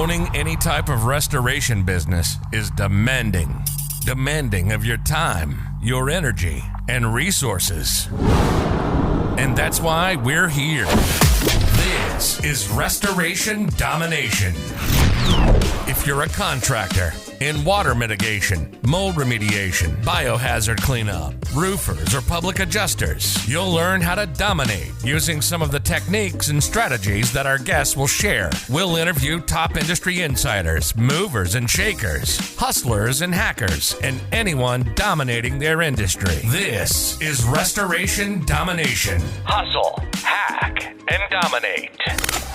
Owning any type of restoration business is demanding. Demanding of your time, your energy, and resources. And that's why we're here. This is Restoration Domination. If you're a contractor in water mitigation, mold remediation, biohazard cleanup, roofers, or public adjusters, you'll learn how to dominate using some of the techniques and strategies that our guests will share. We'll interview top industry insiders, movers and shakers, hustlers and hackers, and anyone dominating their industry. This is Restoration Domination. Hustle, hack, and dominate.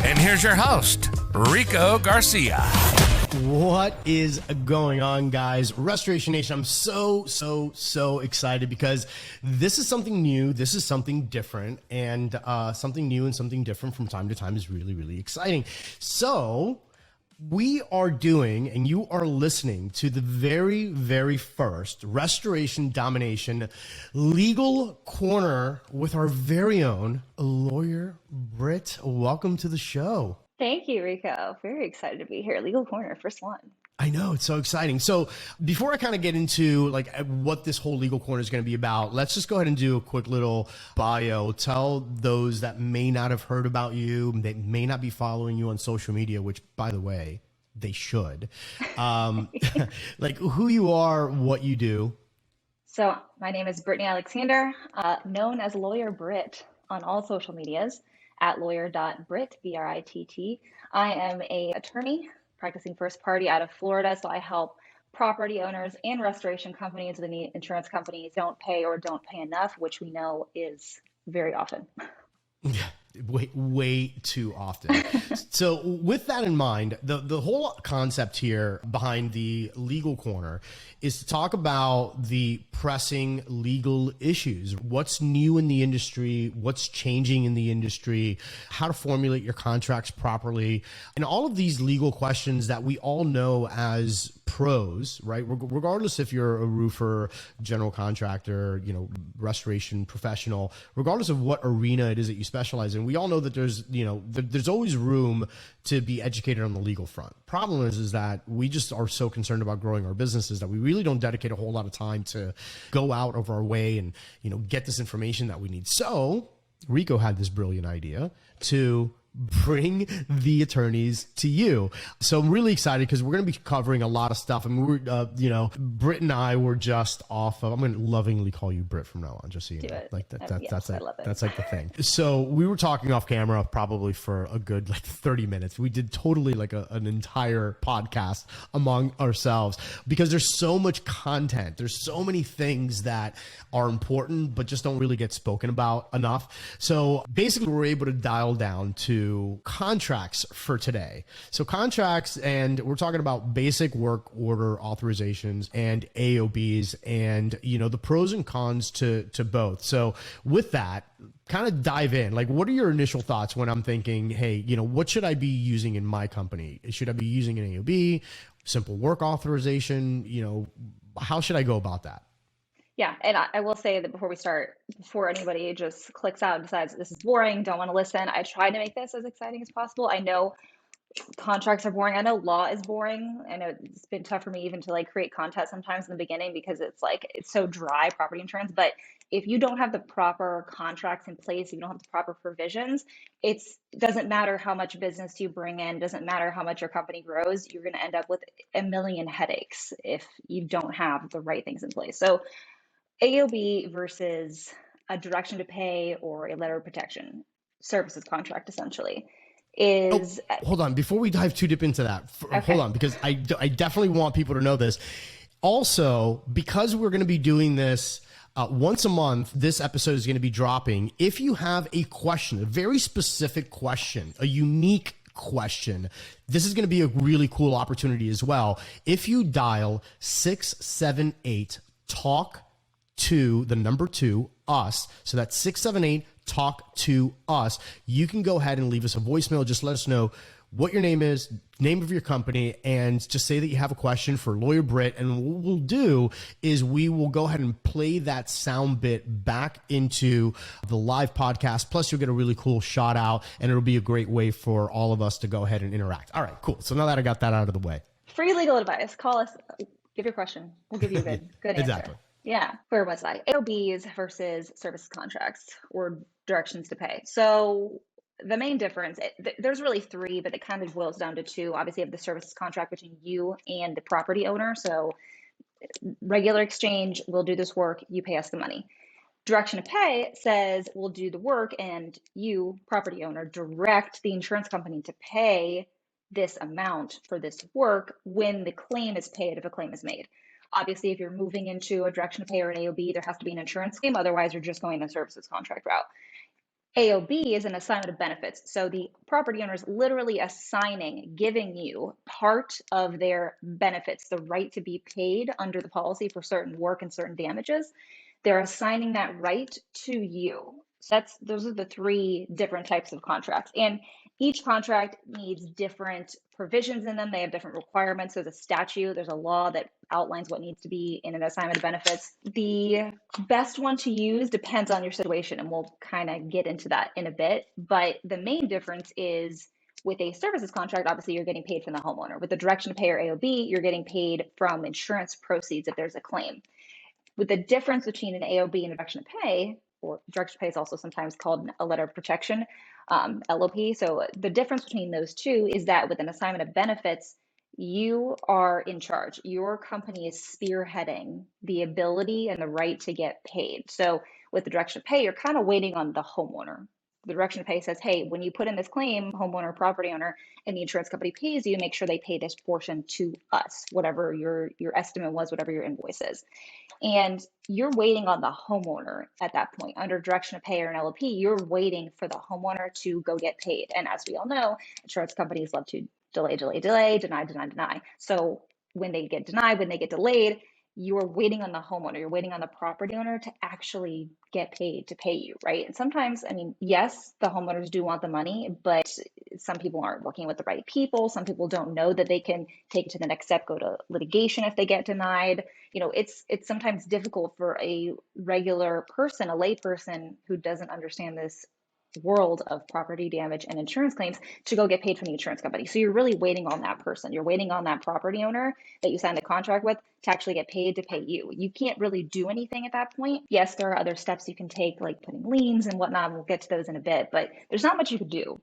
And here's your host, Rico Garcia. What is going on, guys? Restoration Nation, I'm so excited because this is something new. This is something different, and something new and something different from time to time is really exciting. So we are doing, and you are listening to the very first Restoration Domination Legal Corner with our very own Lawyer Britt. Welcome to the show. Thank you, Rico. Very excited to be here. Legal Corner, first one. I know, it's so exciting. So before I kind of get into like what this whole Legal Corner is going to be about, let's just go ahead and do a quick little bio. Tell those that may not have heard about you, that may not be following you on social media, which, by the way, they should. Like who you are, what you do. So my name is Brittany Alexander, known as Lawyer Britt on all social medias. At lawyer.britt, B-R-I-T-T. I am an attorney practicing first party out of Florida, so I help property owners and restoration companies when the insurance companies don't pay enough, which we know is very often. Yeah, way too often. So with that in mind, the whole concept here behind the Legal Corner is to talk about the pressing legal issues. What's new in the industry, what's changing in the industry, how to formulate your contracts properly, and all of these legal questions that we all know as pros, right? Regardless if you're a roofer, general contractor, restoration professional, regardless of what arena it is that you specialize in, we all know that there's always room to be educated on the legal front. Problem is that we just are so concerned about growing our businesses that we really don't dedicate a whole lot of time to go out of our way and, get this information that we need. So Rico had this brilliant idea to bring the attorneys to you. So I'm really excited because we're going to be covering a lot of stuff. I mean, we're, Britt and I were just off of, I'm going to lovingly call you Britt from now on, just so you know. Like that's like the thing. So we were talking off camera probably for a good 30 minutes. We did totally like an entire podcast among ourselves because there's so much content. There's so many things that are important, but just don't really get spoken about enough. So basically we're able to dial down to contracts for today. So contracts, and we're talking about basic work order authorizations and AOBs and, the pros and cons to both. So with that, kind of dive in. Like, what are your initial thoughts when I'm thinking, hey, what should I be using in my company? Should I be using an AOB, simple work authorization? How should I go about that? Yeah, and I will say that before anybody just clicks out and decides this is boring, don't want to listen, I try to make this as exciting as possible. I know contracts are boring. I know law is boring. I know it's been tough for me even to create content sometimes in the beginning because it's so dry, property insurance. But if you don't have the proper contracts in place, if you don't have the proper provisions, it doesn't matter how much business you bring in, doesn't matter how much your company grows, you're going to end up with a million headaches if you don't have the right things in place. So AOB versus a direction to pay or a letter of protection services contract essentially is... hold on. Before we dive too deep into that, okay. Hold on, because I definitely want people to know this. Also, because we're going to be doing this once a month, this episode is going to be dropping. If you have a question, a very specific question, a unique question, this is going to be a really cool opportunity as well. If you dial 678-TALK to the number 2 us, so that's 678 talk to us, you can go ahead and leave us a voicemail. Just let us know what your name is, name of your company, and just say that you have a question for Lawyer Britt. And what we'll do is we will go ahead and play that sound bit back into the live podcast. Plus, you'll get a really cool shout out, and it'll be a great way for all of us to go ahead and interact. All right, cool. So now that I got that out of the way. Free legal advice. Call us. Give your question. We'll give you a good answer. Exactly. Yeah. Where was I? AOBs versus service contracts or directions to pay. So the main difference, there's really three, but it kind of boils down to two. Obviously, you have the services contract between you and the property owner. So regular exchange, we'll do this work, you pay us the money. Direction to pay says we'll do the work and you, property owner, direct the insurance company to pay this amount for this work when the claim is paid, if a claim is made. Obviously, if you're moving into a direction to pay or an AOB, there has to be an insurance claim. Otherwise, you're just going the services contract route. AOB is an assignment of benefits. So the property owner is literally assigning, giving you part of their benefits, the right to be paid under the policy for certain work and certain damages. They're assigning that right to you. So those are the three different types of contracts. And each contract needs different provisions in them. They have different requirements. There's a statute, there's a law that outlines what needs to be in an assignment of benefits. The best one to use depends on your situation, and we'll kind of get into that in a bit. But the main difference is with a services contract, obviously you're getting paid from the homeowner. With the direction to pay or AOB, you're getting paid from insurance proceeds if there's a claim. With the difference between an AOB and a direction to pay, or direction to pay is also sometimes called a letter of protection, LOP. So the difference between those two is that with an assignment of benefits, you are in charge. Your company is spearheading the ability and the right to get paid. So with the direction to pay, you're kind of waiting on the homeowner. The direction to pay says, hey, when you put in this claim, homeowner, property owner, and the insurance company pays you, make sure they pay this portion to us, whatever your estimate was, whatever your invoice is. And you're waiting on the homeowner at that point. Under direction to pay or an LOP, you're waiting for the homeowner to go get paid. And as we all know, insurance companies love to delay, deny. So when they get denied, when they get delayed, you're waiting on the homeowner, you're waiting on the property owner to actually get paid, to pay you, right? And sometimes, I mean, yes, the homeowners do want the money, but some people aren't working with the right people. Some people don't know that they can take it to the next step, go to litigation if they get denied. You know, it's sometimes difficult for a regular person, a lay person who doesn't understand this world of property damage and insurance claims to go get paid from the insurance company. So you're really waiting on that person. You're waiting on that property owner that you signed the contract with to actually get paid to pay you. You can't really do anything at that point. Yes, there are other steps you can take, like putting liens and whatnot. We'll get to those in a bit, but there's not much you could do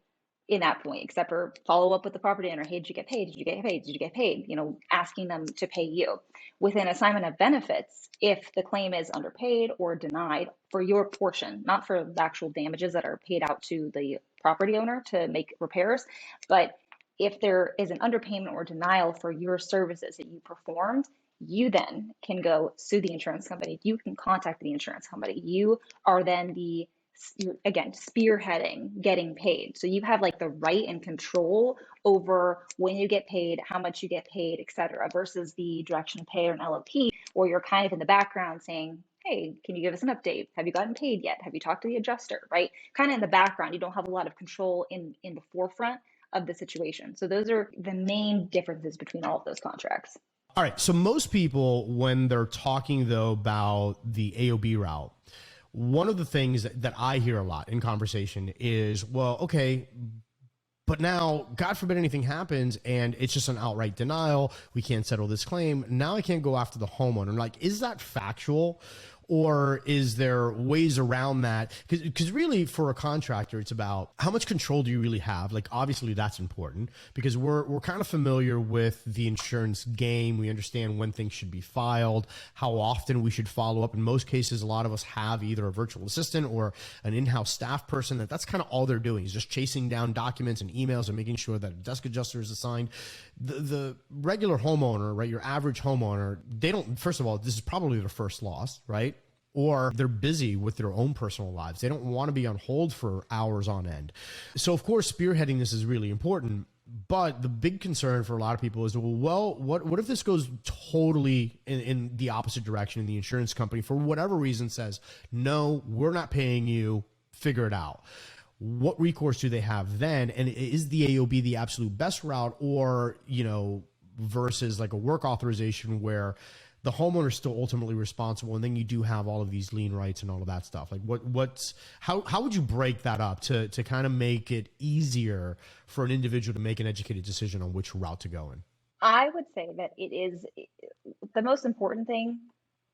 in that point, except for follow up with the property owner. Hey, did you get paid? Did you get paid? Did you get paid? You know, asking them to pay you. With an assignment of benefits, if the claim is underpaid or denied for your portion, not for the actual damages that are paid out to the property owner to make repairs, but if there is an underpayment or denial for your services that you performed, you then can go sue the insurance company. You can contact the insurance company. You are then again, spearheading getting paid. So you have like the right and control over when you get paid, how much you get paid, et cetera, versus the direction to pay or an LOP, where you're kind of in the background saying, hey, can you give us an update? Have you gotten paid yet? Have you talked to the adjuster, right? Kind of in the background. You don't have a lot of control in the forefront of the situation. So those are the main differences between all of those contracts. All right. So most people, when they're talking though about the AOB route, one of the things that I hear a lot in conversation is, well, okay, but now, God forbid anything happens and it's just an outright denial. We can't settle this claim. Now I can't go after the homeowner. Like, is that factual? Or is there ways around that? Because really for a contractor, it's about how much control do you really have? Like, obviously that's important because we're kind of familiar with the insurance game. We understand when things should be filed, how often we should follow up. In most cases, a lot of us have either a virtual assistant or an in-house staff person that's kind of all they're doing is just chasing down documents and emails and making sure that a desk adjuster is assigned. The regular homeowner, right? Your average homeowner, they don't, first of all, this is probably their first loss, right? Or they're busy with their own personal lives. They don't want to be on hold for hours on end. So of course, spearheading this is really important. But the big concern for a lot of people is, well, what if this goes totally in the opposite direction and the insurance company, for whatever reason, says, no, we're not paying you, figure it out. what recourse do they have then? And is the AOB the absolute best route, or, versus like a work authorization where the homeowner is still ultimately responsible, and then you do have all of these lien rights and all of that stuff? Like how would you break that up to kind of make it easier for an individual to make an educated decision on which route to go in? I would say that it is the most important thing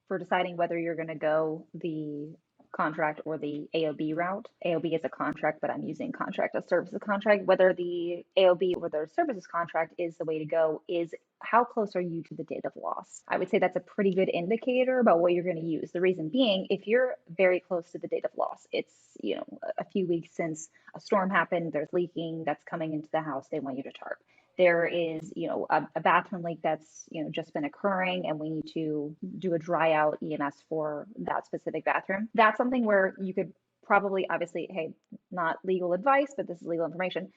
for deciding whether you're going to go the contract or the AOB route. AOB is a contract, but I'm using contract as services contract. Whether the AOB or the services contract is the way to go is how close are you to the date of loss? I would say that's a pretty good indicator about what you're going to use. The reason being, if you're very close to the date of loss, it's, a few weeks since a storm happened, there's leaking that's coming into the house, they want you to tarp. There is, a bathroom leak that's, just been occurring, and we need to do a dry out EMS for that specific bathroom. That's something where you could probably, obviously, hey, not legal advice, but this is legal information.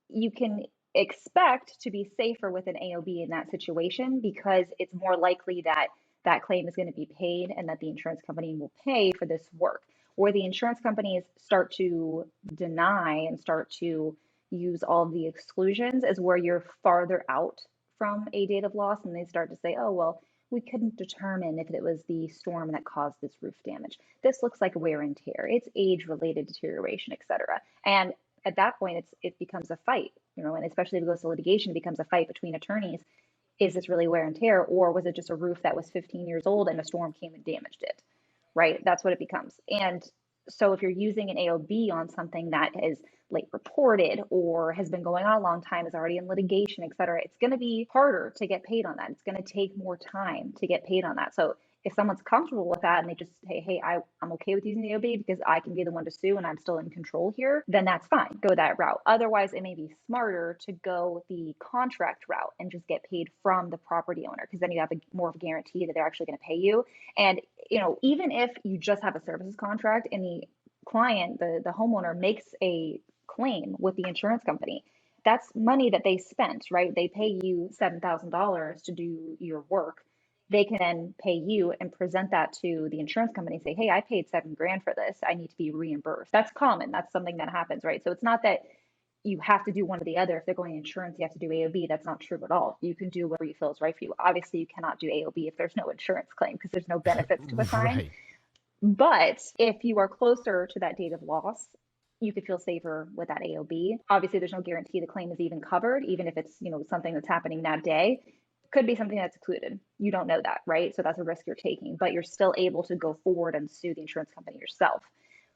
You can expect to be safer with an AOB in that situation, because it's more likely that that claim is going to be paid and that the insurance company will pay for this work. Where the insurance companies start to deny and start to use all of the exclusions is where you're farther out from a date of loss, and they start to say, oh, well, we couldn't determine if it was the storm that caused this roof damage. This looks like wear and tear. It's age-related deterioration, et cetera. And at that point, it becomes a fight, and especially if it goes to litigation, it becomes a fight between attorneys. Is this really wear and tear, or was it just a roof that was 15 years old and a storm came and damaged it, right? That's what it becomes. And so if you're using an AOB on something that is late reported or has been going on a long time, is already in litigation, et cetera, it's going to be harder to get paid on that. It's going to take more time to get paid on that. So if someone's comfortable with that and they just say, hey, I'm okay with using the AOB because I can be the one to sue and I'm still in control here, then that's fine. Go that route. Otherwise, it may be smarter to go the contract route and just get paid from the property owner, because then you have more of a guarantee that they're actually going to pay you. And, even if you just have a services contract and the client, the homeowner, makes a claim with the insurance company, that's money that they spent, right? They pay you $7,000 to do your work. They can then pay you and present that to the insurance company and say, hey, I paid $7,000 for this. I need to be reimbursed. That's common. That's something that happens, right? So it's not that you have to do one or the other. If they're going insurance, you have to do AOB. That's not true at all. You can do whatever you feel is right for you. Obviously, you cannot do AOB if there's no insurance claim, because there's no benefits to assign. Right. But if you are closer to that date of loss, you could feel safer with that AOB. Obviously, there's no guarantee the claim is even covered, even if it's, something that's happening that day. Could be something that's excluded. You don't know that, right? So that's a risk you're taking, but you're still able to go forward and sue the insurance company yourself.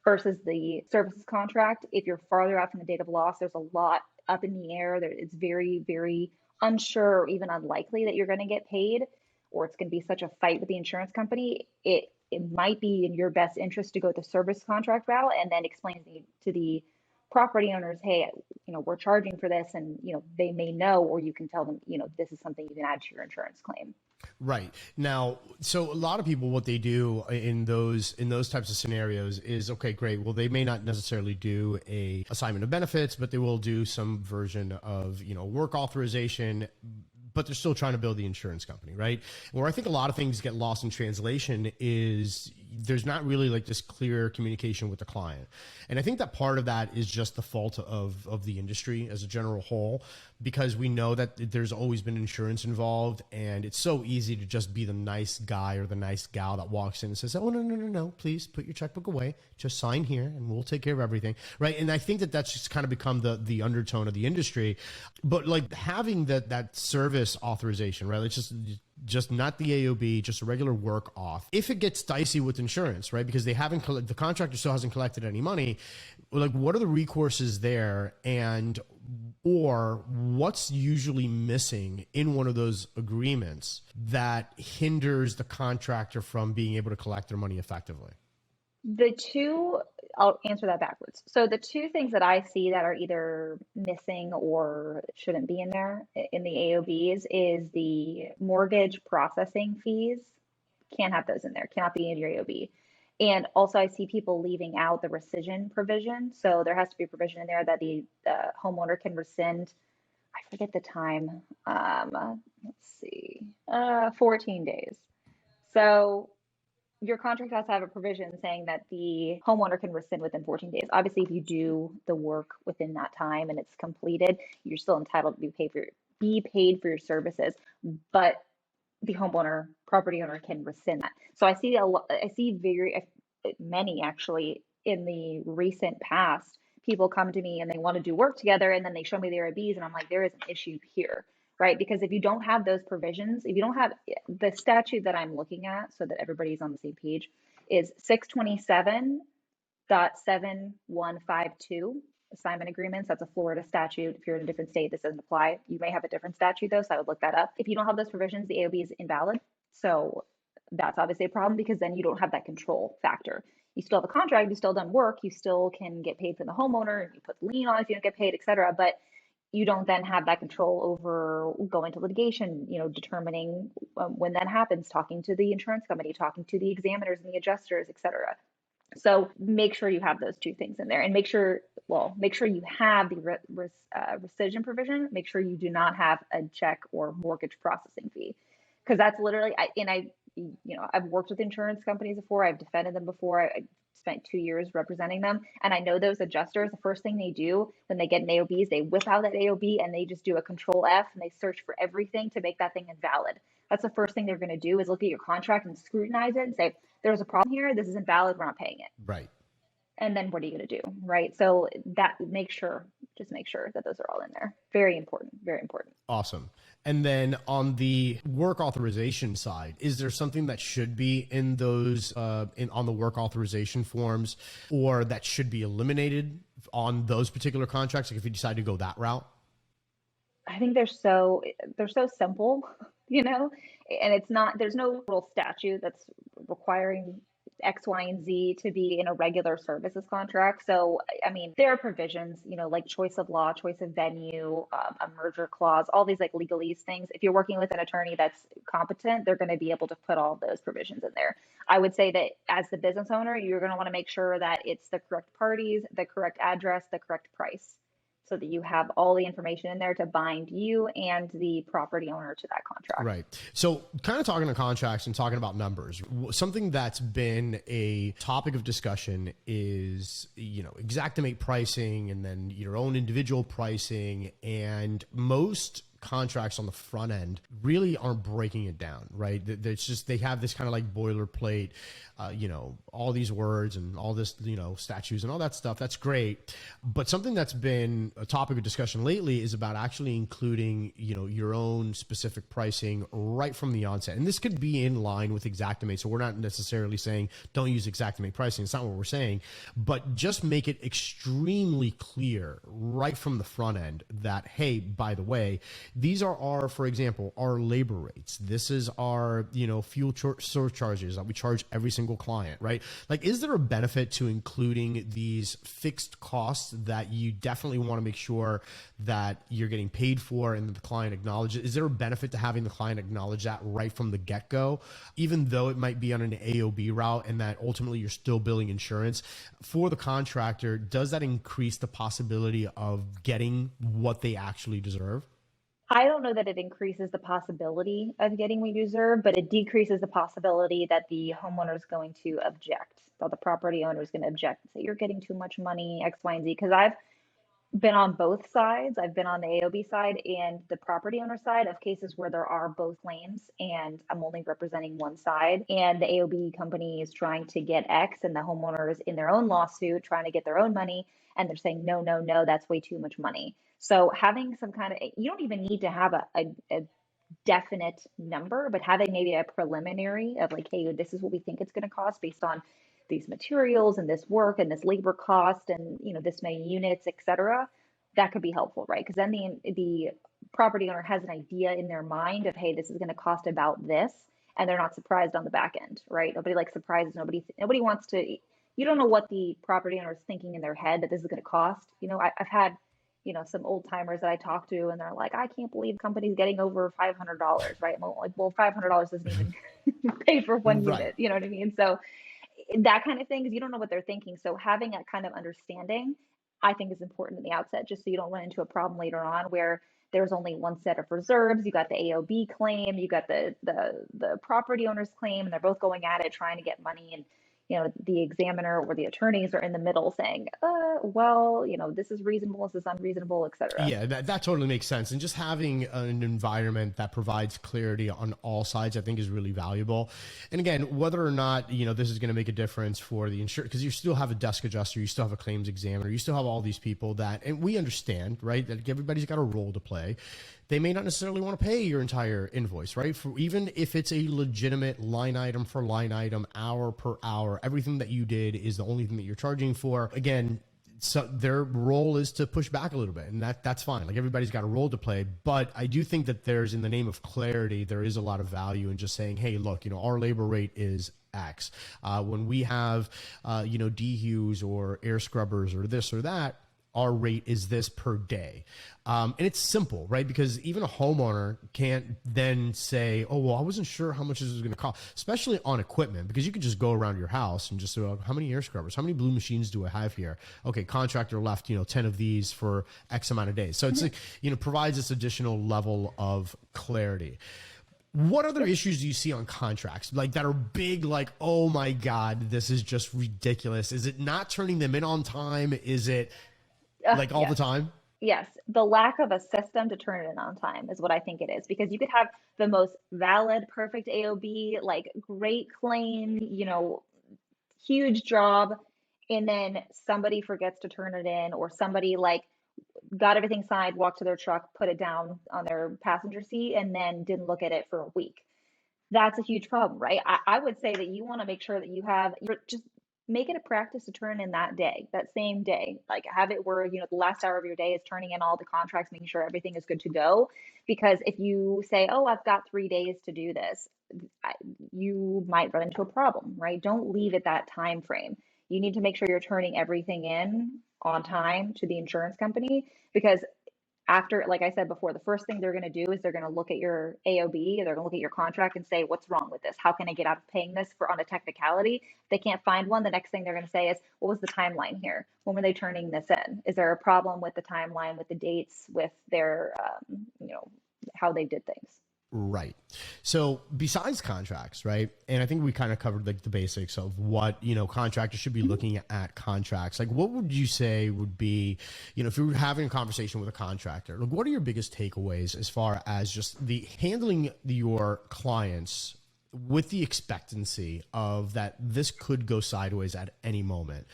Versus the services contract, if you're farther out from the date of loss, there's a lot up in the air. It's very, very unsure or even unlikely that you're going to get paid, or it's going to be such a fight with the insurance company. It might be in your best interest to go the service contract route and then explain to the property owners, hey, we're charging for this, and, they may know, or you can tell them, this is something you can add to your insurance claim. Right. Now, so a lot of people, what they do in those types of scenarios is, okay, great. Well, they may not necessarily do a assignment of benefits, but they will do some version of, work authorization, but they're still trying to build the insurance company, right? Where I think a lot of things get lost in translation is there's not really like this clear communication with the client. And I think that part of that is just the fault of the industry as a general whole, because we know that there's always been insurance involved, and it's so easy to just be the nice guy or the nice gal that walks in and says, oh, no, please put your checkbook away, just sign here and we'll take care of everything, right? And I think that that's just kind of become the undertone of the industry. But like having that service authorization, right? It's just not the AOB, just a regular work auth. If it gets dicey with insurance, right? Because they haven't, the contractor still hasn't collected any money. Like, what are the recourses there, or what's usually missing in one of those agreements that hinders the contractor from being able to collect their money effectively? I'll answer that backwards. So the two things that I see that are either missing or shouldn't be in there in the AOBs is the mortgage processing fees. Can't have those in there. Cannot be in your AOB. And also I see people leaving out the rescission provision. So there has to be a provision in there that the homeowner can rescind. I forget the time. 14 days. So your contract has to have a provision saying that the homeowner can rescind within 14 days. Obviously, if you do the work within that time and it's completed, you're still entitled to be paid for your services, but the property owner can rescind that. So I see very many actually in the recent past, people come to me and they want to do work together, and then they show me the AOBs, and I'm like, there is an issue here, right? Because if you don't have those provisions, if you don't have the statute that I'm looking at, so that everybody's on the same page, is 627.7152. Assignment agreements. That's a Florida statute. If you're in a different state, this doesn't apply. You may have a different statute though, so I would look that up. If you don't have those provisions, the AOB is invalid. So that's obviously a problem, because then you don't have that control factor. You still have a contract, you still done work, you still can get paid from the homeowner, you put lien on if you don't get paid, etc. But you don't then have that control over going to litigation, determining when that happens, talking to the insurance company, talking to the examiners and the adjusters, etc. So make sure you have those two things in there, and make sure you have the rescission provision. Make sure you do not have a check or mortgage processing fee, because that's literally, I've worked with insurance companies before. I've defended them before. I spent 2 years representing them. And I know those adjusters, the first thing they do when they get an AOB is they whip out that AOB and they just do a control F and they search for everything to make that thing invalid. That's the first thing they're going to do, is look at your contract and scrutinize it and say, there's a problem here. This is invalid. We're not paying it. Right. And then what are you going to do? Right. So just make sure that those are all in there. Very important. Very important. Awesome. And then on the work authorization side, is there something that should be in those on the work authorization forms, or that should be eliminated on those particular contracts? Like if you decide to go that route? I think they're so simple, and there's no real statute that's requiring X, Y, and Z to be in a regular services contract. So, I mean, there are provisions, like choice of law, choice of venue, a merger clause, all these like legalese things. If you're working with an attorney that's competent, they're going to be able to put all those provisions in there. I would say that as the business owner, you're going to want to make sure that it's the correct parties, the correct address, the correct price, so that you have all the information in there to bind you and the property owner to that contract. Right. So kind of talking to contracts and talking about numbers, something that's been a topic of discussion is, Xactimate pricing and then your own individual pricing, and most contracts on the front end really aren't breaking it down, right? It's just, they have this kind of like boilerplate, all these words and all this, statutes and all that stuff. That's great. But something that's been a topic of discussion lately is about actually including, your own specific pricing right from the onset. And this could be in line with Xactimate. So we're not necessarily saying don't use Xactimate pricing. It's not what we're saying, but just make it extremely clear right from the front end that, hey, by the way, these are for example, our labor rates. This is our, fuel surcharges that we charge every single client, right? Like, is there a benefit to including these fixed costs that you definitely want to make sure that you're getting paid for and that the client acknowledges? Is there a benefit to having the client acknowledge that right from the get-go, even though it might be on an AOB route and that ultimately you're still billing insurance? For the contractor, does that increase the possibility of getting what they actually deserve? I don't know that it increases the possibility of getting what you deserve, but it decreases the possibility that the homeowner is going to object, that the property owner is going to object and say, you're getting too much money, X, Y, and Z. Because I've been on both sides. I've been on the AOB side and the property owner side of cases where there are both lanes and I'm only representing one side, and the AOB company is trying to get X and the homeowner is in their own lawsuit trying to get their own money, and they're saying, no, that's way too much money. So having some kind of, you don't even need to have a definite number, but having maybe a preliminary of like, hey, this is what we think it's going to cost based on these materials and this work and this labor cost and this many units, etc. That could be helpful, right? Because then the property owner has an idea in their mind of, hey, this is going to cost about this, and they're not surprised on the back end, right? Nobody likes surprises. Nobody wants to. You don't know what the property owner is thinking in their head that this is going to cost. I've had some old timers that I talk to, and they're like, I can't believe the company's getting over $500, right? I'm like, well, $500 doesn't even pay for one unit. You know what I mean? So that kind of thing, because you don't know what they're thinking. So having that kind of understanding I think is important in the outset, just so you don't run into a problem later on where there's only one set of reserves. You got the AOB claim, you got the property owner's claim, and they're both going at it trying to get money. And the examiner or the attorneys are in the middle saying, well, this is reasonable, this is unreasonable, etc. Yeah, that totally makes sense. And just having an environment that provides clarity on all sides, I think is really valuable. And again, whether or not, this is going to make a difference for the insurer, because you still have a desk adjuster, you still have a claims examiner, you still have all these people and we understand, right, that everybody's got a role to play. They may not necessarily want to pay your entire invoice, right? Even if it's a legitimate line item for line item, hour per hour, everything that you did is the only thing that you're charging for. Again, so their role is to push back a little bit, and that's fine. Like, everybody's got a role to play, but I do think that there's, in the name of clarity, there is a lot of value in just saying, hey, look, our labor rate is X. When we have, DHUs or air scrubbers or this or that, our rate is this per day. And it's simple, right? Because even a homeowner can't then say, oh, well, I wasn't sure how much this was going to cost, especially on equipment, because you could just go around your house and just say, how many air scrubbers, how many blue machines do I have here? Okay, contractor left, 10 of these for X amount of days. So it's like, provides this additional level of clarity. What other issues do you see on contracts that are big, like, oh my God, this is just ridiculous? Is it not turning them in on time? Is it all the time? Yes. The lack of a system to turn it in on time is what I think it is, because you could have the most valid, perfect AOB, great claim, huge job, and then somebody forgets to turn it in, or somebody got everything signed, walked to their truck, put it down on their passenger seat, and then didn't look at it for a week. That's a huge problem, right? I would say that you want to make sure that you're just make it a practice to turn in that day, that same day. Have it where, the last hour of your day is turning in all the contracts, making sure everything is good to go. Because if you say, oh, I've got 3 days to do this, you might run into a problem, right? Don't leave it that time frame. You need to make sure you're turning everything in on time to the insurance company, because after, like I said before, the first thing they're going to do is they're going to look at your AOB, they're going to look at your contract and say, what's wrong with this? How can I get out of paying this on a technicality? If they can't find one, the next thing they're going to say is, what was the timeline here? When were they turning this in? Is there a problem with the timeline, with the dates, with their, how they did things? Right. So besides contracts, right? And I think we kind of covered the basics of what, contractors should be looking at contracts. What would you say would be, if you were having a conversation with a contractor, what are your biggest takeaways as far as just the handling your clients with the expectancy of that this could go sideways at any moment?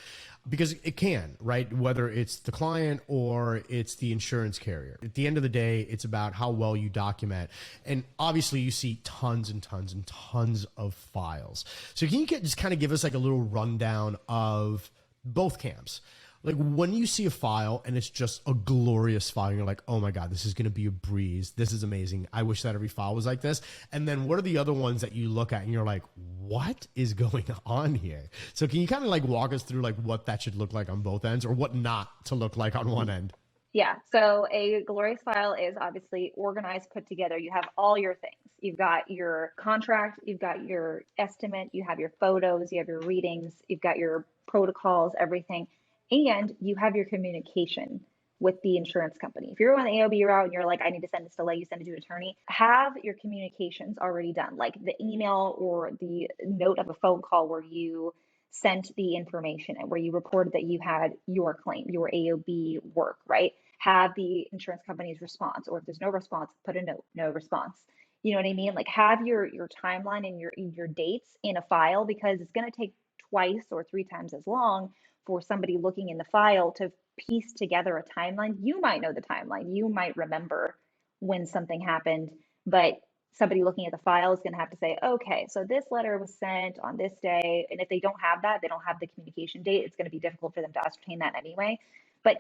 Because it can, right? Whether it's the client or it's the insurance carrier. At the end of the day, it's about how well you document. And obviously you see tons and tons and tons of files. So can you just kind of give us a little rundown of both camps? When you see a file and it's just a glorious file, and you're like, oh my God, this is going to be a breeze. This is amazing. I wish that every file was like this. And then what are the other ones that you look at and you're like, what is going on here? So can you kind of walk us through what that should look like on both ends, or what not to look like on one end? Yeah. So a glorious file is obviously organized, put together. You have all your things. You've got your contract, you've got your estimate, you have your photos, you have your readings, you've got your protocols, everything. And you have your communication with the insurance company. If you're on the AOB route and you're like, I need to send this to you send it to an attorney, have your communications already done, like the email or the note of a phone call where you sent the information and where you reported that you had your claim, your AOB work, right? Have the insurance company's response, or if there's no response, put a note, no response. You know what I mean? Have your timeline and your dates in a file, because it's going to take twice or 3 times as long for somebody looking in the file to piece together a timeline. You might know the timeline. You might remember when something happened, but somebody looking at the file is going to have to say, okay, so this letter was sent on this day. And if they don't have that, they don't have the communication date, it's going to be difficult for them to ascertain that anyway. But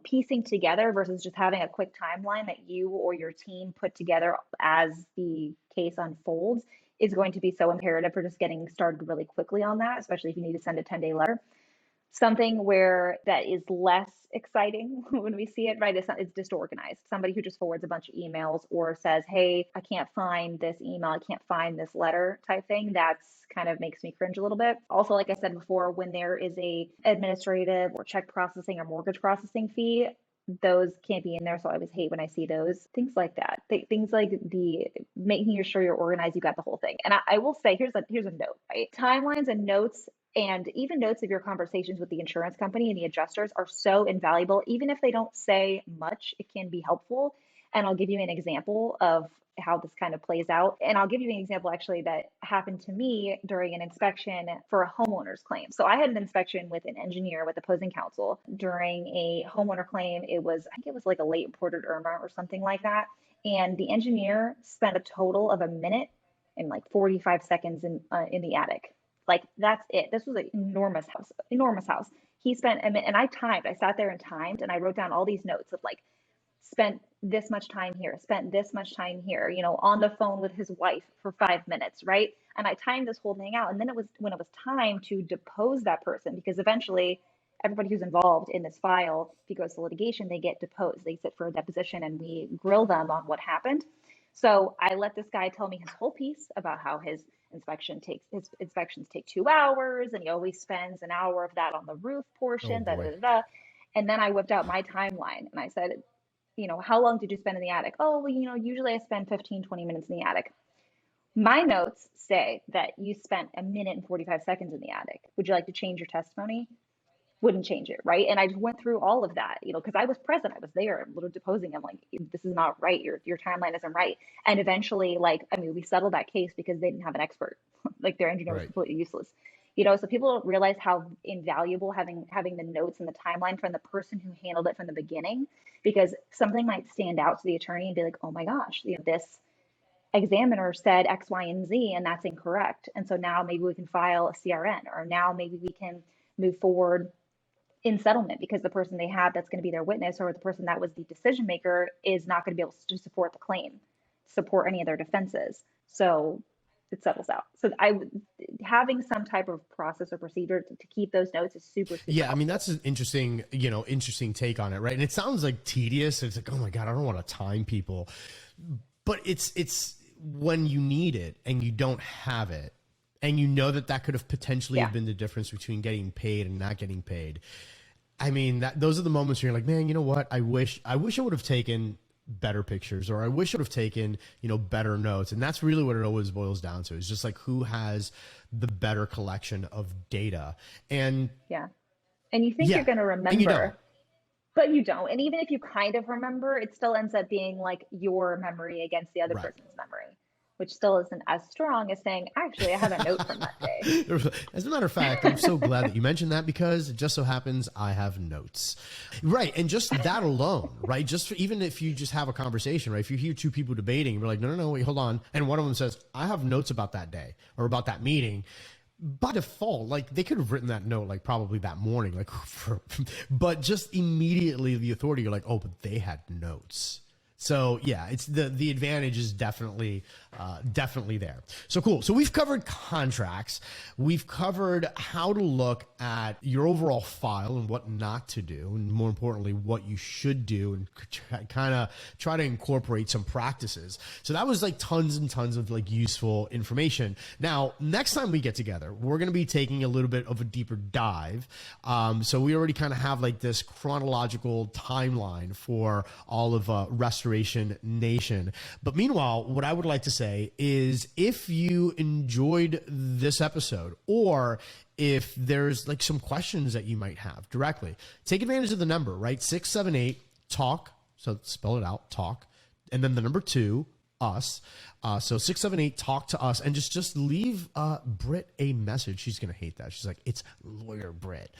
piecing together versus just having a quick timeline that you or your team put together as the case unfolds is going to be so imperative for just getting started really quickly on that, especially if you need to send a 10-day letter. Something where that is less exciting when we see it, right? It's disorganized. Somebody who just forwards a bunch of emails or says, hey, I can't find this email, I can't find this letter type thing. That's kind of makes me cringe a little bit. Also, like I said before, when there is a administrative or check processing or mortgage processing fee, those can't be in there. So I always hate when I see those things like that. Things like the making sure you're organized, you got the whole thing. And I will say, here's a note, right? Timelines and notes and even notes of your conversations with the insurance company and the adjusters are so invaluable. Even if they don't say much, it can be helpful. And I'll give you an example of how this kind of plays out. And I'll give you an example actually that happened to me during an inspection for a homeowner's claim. So I had an inspection with an engineer with opposing counsel during a homeowner claim. I think it was like a late reported Irma or something like that. And the engineer spent a total of a minute and like 45 seconds in the attic. Like, that's it. This was an enormous house. He spent a minute, and I sat there and timed, and I wrote down all these notes of like, spent this much time here, spent this much time here, on the phone with his wife for 5 minutes, right? And I timed this whole thing out. And then when it was time to depose that person, because eventually everybody who's involved in this file, if it goes to litigation, they get deposed. They sit for a deposition and we grill them on what happened. So I let this guy tell me his whole piece about how his inspections take 2 hours, and he always spends an hour of that on the roof portion. And then I whipped out my timeline and I said, how long did you spend in the attic? Oh, well, usually I spend 15-20 minutes in the attic. My notes say that you spent a minute and 45 seconds in the attic. Would you like to change your testimony? Wouldn't change it, right? And I just went through all of that, because I was present, I was there, I'm literally deposing him, like, this is not right, your timeline isn't right. And eventually, we settled that case because they didn't have an expert. Like, their engineer was completely useless. So people don't realize how invaluable having the notes and the timeline from the person who handled it from the beginning, because something might stand out to the attorney and be like, oh my gosh, this examiner said X, Y, and Z, and that's incorrect. And so now maybe we can file a CRN, or now maybe we can move forward in settlement because the person they have that's going to be their witness, or the person that was the decision maker, is not going to be able to support the claim, support any of their defenses. So it settles out. So having some type of process or procedure to keep those notes is super Yeah, helpful. I mean, that's an interesting take on it, right? And it sounds like tedious. It's like, oh my God, I don't want to time people. But it's when you need it and you don't have it, and that could have potentially have been the difference between getting paid and not getting paid. I mean, those are the moments where you're like, man, you know what? I wish I would have taken better pictures, or I wish I would have taken, better notes. And that's really what it always boils down to. It's just like, who has the better collection of data? And and you think you're going to remember, and you don't. But you don't. And even if you kind of remember, it still ends up being like your memory against the other person's memory, which still isn't as strong as saying, actually, I have a note from that day. As a matter of fact, I'm so glad that you mentioned that, because it just so happens I have notes. Right. And just that alone, right? Even if you just have a conversation, right? If you hear two people debating, you're like, no, wait, hold on. And one of them says, I have notes about that day or about that meeting. By default, like, they could have written that note like probably that morning, but just immediately the authority, you're like, oh, but they had notes. So yeah, it's the advantage is definitely there. So cool. So we've covered contracts. We've covered how to look at your overall file and what not to do, and more importantly, what you should do, and kind of try to incorporate some practices. So that was like tons and tons of like useful information. Now, next time we get together, we're going to be taking a little bit of a deeper dive. So we already kind of have like this chronological timeline for all of Restoration Nation. But meanwhile, what I would like to say is, if you enjoyed this episode, or if there's like some questions that you might have directly, take advantage of the number, right? 678-TALK. So spell it out, talk. And then the number 2, us. So 678-TALK to us, and just leave Britt a message. She's going to hate that. She's like, it's Lawyer Britt.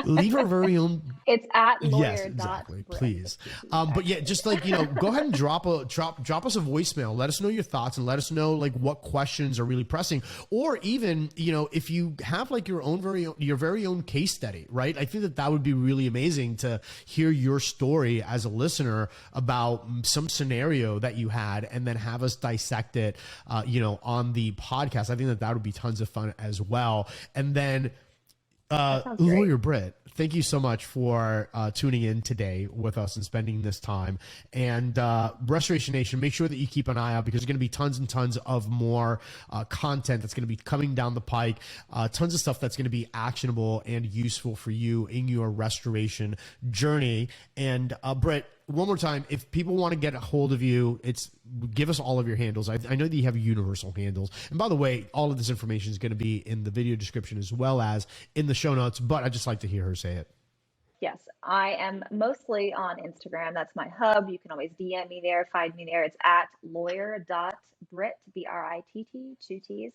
Leave her very own. It's at lawyer. Yes, exactly. Please. But yeah, just like, go ahead and drop us a voicemail. Let us know your thoughts, and let us know like what questions are really pressing, or even, if you have like your very own case study, right? I think that would be really amazing to hear your story as a listener about some scenario that you had and then have us dissect it, on the podcast. I think that would be tons of fun as well. And then Lawyer Britt, thank you so much for tuning in today with us and spending this time. And Restoration Nation, make sure that you keep an eye out because there's going to be tons and tons of more content that's going to be coming down the pike, tons of stuff that's going to be actionable and useful for you in your restoration journey. And Britt, one more time, if people want to get a hold of you, give us all of your handles. I know that you have universal handles. And by the way, all of this information is going to be in the video description as well as in the show notes, but I'd just like to hear her say it. Yes, I am mostly on Instagram. That's my hub. You can always DM me there, find me there. It's at lawyer.britt, Britt, 2 T's.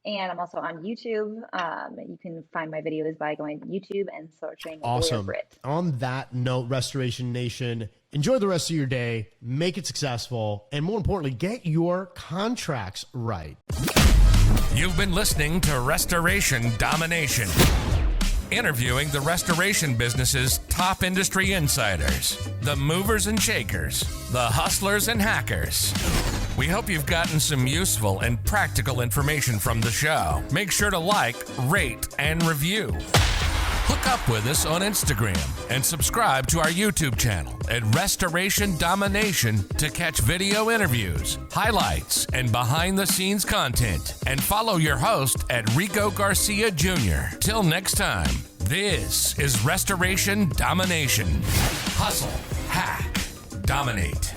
And I'm also on YouTube. You can find my videos by going to YouTube and searching Lawyer Britt. On that note, Restoration Nation, enjoy the rest of your day, make it successful, and more importantly, get your contracts right. You've been listening to Restoration Domination, interviewing the restoration business's top industry insiders, the movers and shakers, the hustlers and hackers. We hope you've gotten some useful and practical information from the show. Make sure to like, rate, and review. Hook up with us on Instagram and subscribe to our YouTube channel at Restoration Domination to catch video interviews, highlights, and behind-the-scenes content. And follow your host at Rico Garcia Jr. Till next time, this is Restoration Domination. Hustle, hack, dominate.